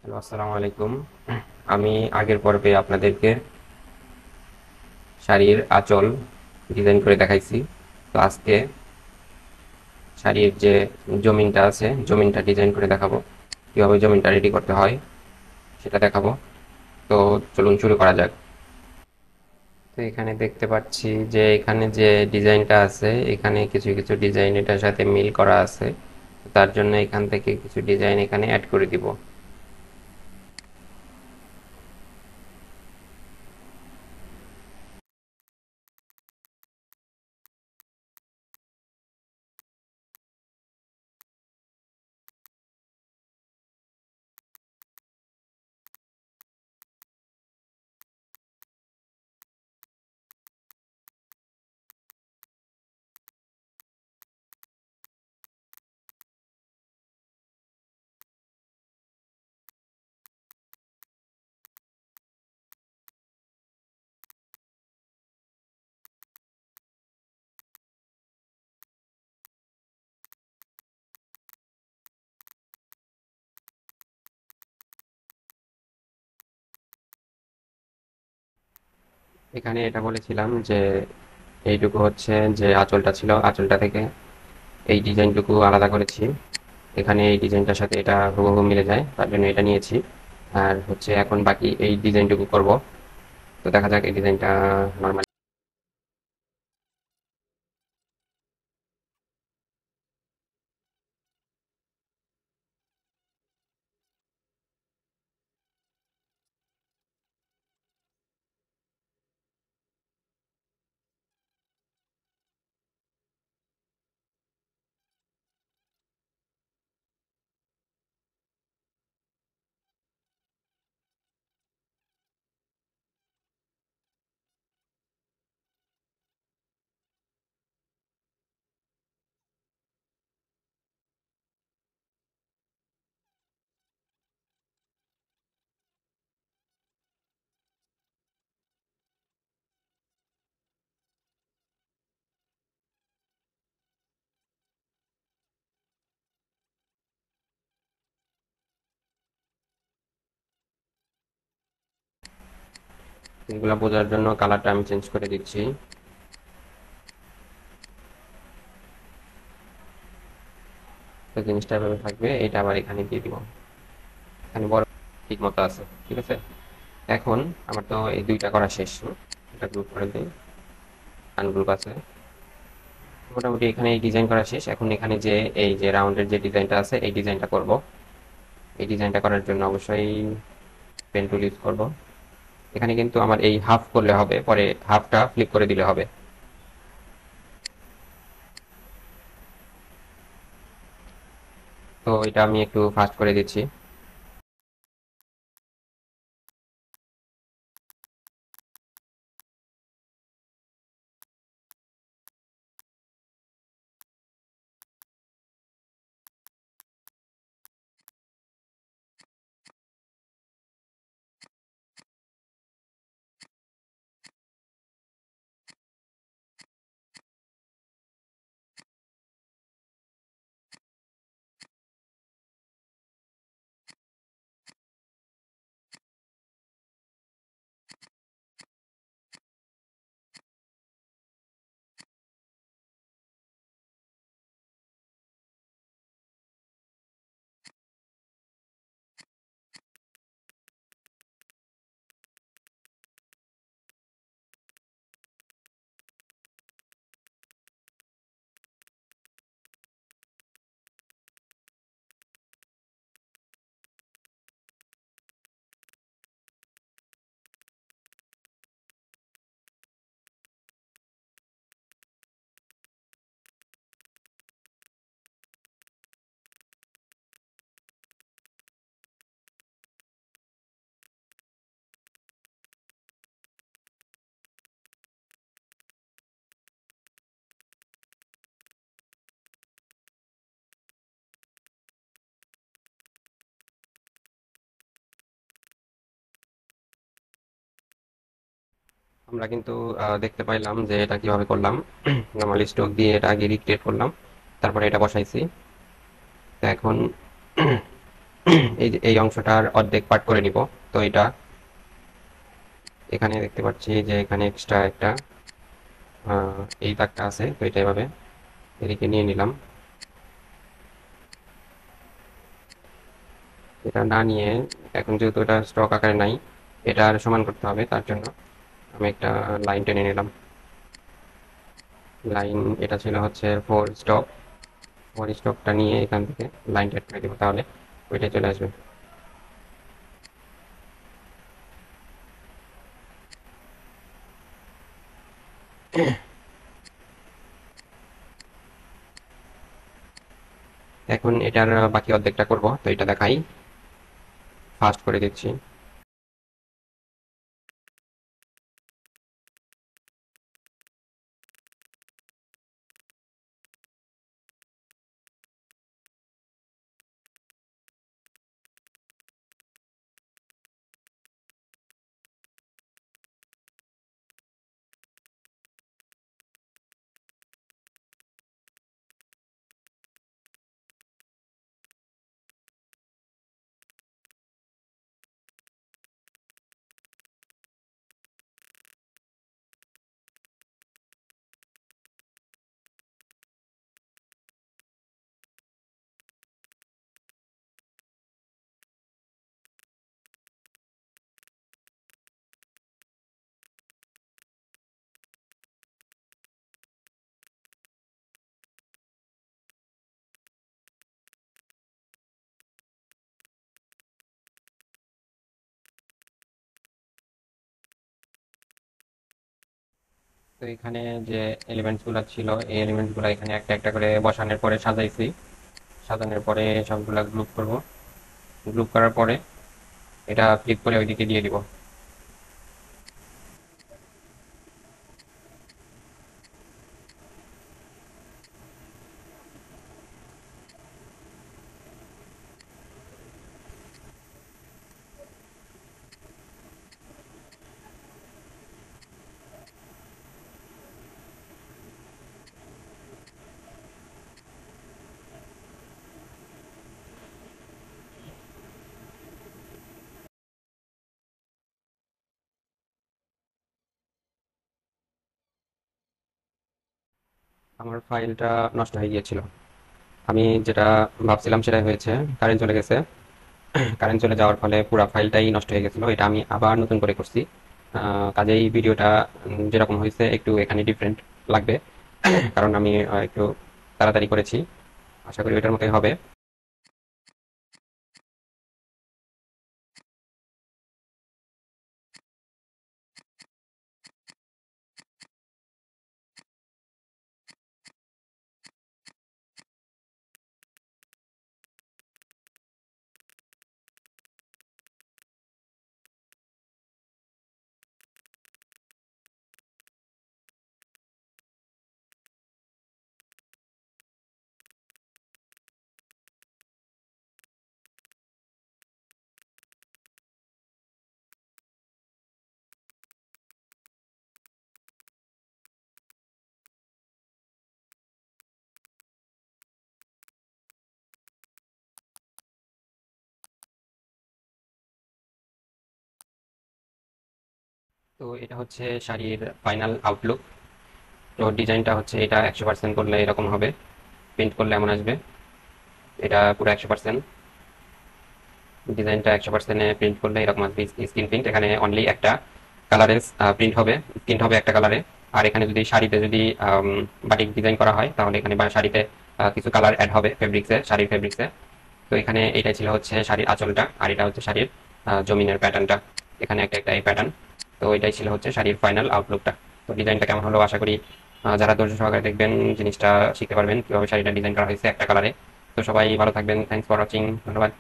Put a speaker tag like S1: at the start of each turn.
S1: Hello, আসসালামু আলাইকুম। আমি আগের পর্বে আপনাদেরকে শাড়ির আঁচল ডিজাইন করে দেখাইছি। তো আজকে শাড়ির যে জমিনটা আছে, জমিনটা ডিজাইন করে দেখাবো। কিভাবে জমিনটা রেডি করতে হয় সেটা দেখাবো। তো চলুন শুরু করা যাক। তো এখানে দেখতে পাচ্ছি যে এখানে যে ডিজাইনটা আছে, এখানে কিছু কিছু ডিজাইন এটার সাথে মিল করা আছে। তার জন্য এখান থেকে কিছু ডিজাইন এখানে অ্যাড করে দিব। এখানে এটা বলেছিলাম যে এইটুকু হচ্ছে যে আঁচলটা ছিল, আঁচলটা থেকে এই ডিজাইনটুকু আলাদা করেছি। এখানে এই ডিজাইনটার সাথে এটা হুবহু মিলে যায়, তার জন্য এটা নিয়েছি। আর হচ্ছে এখন বাকি এই ডিজাইনটুকু করব। তো দেখা যাক এই ডিজাইনটা নর্মাল। এগুলা বোঝার জন্য কালারটা আমি চেঞ্জ করে দিচ্ছি। তো জিনিসটা এভাবে থাকবে, এটা আবার এখানে দিয়ে দিব। এখানে বড় ঠিক মতো আছে, ঠিক আছে। এখন আমার তো এই দুইটা করা শেষ। এটা গ্রুপ করে দিই, আনগ্রুপ আছে। মোটামুটি এখানে এই ডিজাইন করা শেষ। এখন এখানে যে এই যে রাউন্ডের যে ডিজাইনটা আছে, এই ডিজাইনটা করব। এই ডিজাইনটা করার জন্য অবশ্যই পেন টুল ইউজ করব। এখানে কিন্তু আমার এই হাফ করলে হবে, পরে হাফটা ফ্লিপ করে দিলে হবে। তো এটা আমি একটু ফাস্ট করে দিচ্ছি। আমরা কিন্তু দেখতে পাইলাম যে এটা কিভাবে করলাম। নর্মালি স্ট্রোক দিয়ে এটা আগে রিক্রিয়েট করলাম, তারপরে এটা বসাইছি। তো এখন এই যে এই অংশটার অর্ধেক পার্ট করে নিব। তো এটা এখানে দেখতে পাচ্ছি যে এখানে এক্সট্রা একটা এই দাগটা আছে, তো এটা এভাবে এদিকে নিয়ে নিলাম। এটা না নিয়ে এখন যেহেতু এটা স্টক আকারে নাই, এটা আর সমান করতে হবে, তার জন্য আমি একটা লাইন টেনে নিলাম। লাইন এটা ছিল হচ্ছে ফোর স্টক, ফোর স্টকটা নিয়ে এখান থেকে লাইনটা অ্যাড করে দিব, তাহলে ওইটাই চলে আসবে। এখন এটার বাকি অর্ধেকটা করব, তো এটা দেখাই, ফাস্ট করে দিচ্ছি। তো এখানে যে এলিমেন্টস গুলা ছিল, এই এলিমেন্টস গুলা এখানে একটা একটা করে বসানোর পরে সাজাইছি। সাজানোর পরে সবগুলা গ্রুপ করব। গ্রুপ করার পরে এটা ফ্লিপ করে ওইদিকে দিয়ে দিব। আমার ফাইলটা নষ্ট হয়ে গিয়েছিল। আমি যেটা ভাবছিলাম সেটাই হয়েছে, কারেন্ট চলে গেছে। কারেন্ট চলে যাওয়ার ফলে পুরো ফাইলটাই নষ্ট হয়ে গেছিল। এটা আমি আবার নতুন করে করছি। কাজেই ভিডিওটা যেরকম হয়েছে একটু এখানে ডিফারেন্ট লাগবে, কারণ আমি একটু তাড়াতাড়ি করেছি। আশা করি ওইটার মতোই হবে। তো এটা হচ্ছে শাড়ির ফাইনাল আউটলুক। তো ডিজাইনটা হচ্ছে এটা 100% করলে এরকম হবে, প্রিন্ট করলে এমন আসবে। এটা পুরো 100%, ডিজাইনটা 100% প্রিন্ট করলে এরকম আসবে। স্ক্রিন প্রিন্ট, এখানে অনলি একটা কালারে প্রিন্ট হবে একটা কালারে। আর এখানে যদি শাড়িতে যদি বাটিক ডিজাইন করা হয়, তাহলে এখানে বা শাড়িতে কিছু কালার অ্যাড হবে ফেব্রিক্সে, শাড়ির ফেব্রিক্সে। তো এখানে এটাই ছিল হচ্ছে শাড়ির আঁচলটা, আর এটা হচ্ছে শাড়ির জমিনের প্যাটার্নটা। এখানে একটা একটা এই প্যাটার্ন। তো এটাই ছিল হচ্ছে শাড়ির ফাইনাল আউটলুকটা। তো ডিজাইনটা কেমন হলো আশা করি যারা ধৈর্য সহকারে দেখবেন জিনিসটা শিখতে পারবেন কিভাবে শাড়িটা ডিজাইন করা হয়েছে একটা কালারে। তো সবাই ভালো থাকবেন, থ্যাংকস ফর ওয়াচিং, ধন্যবাদ।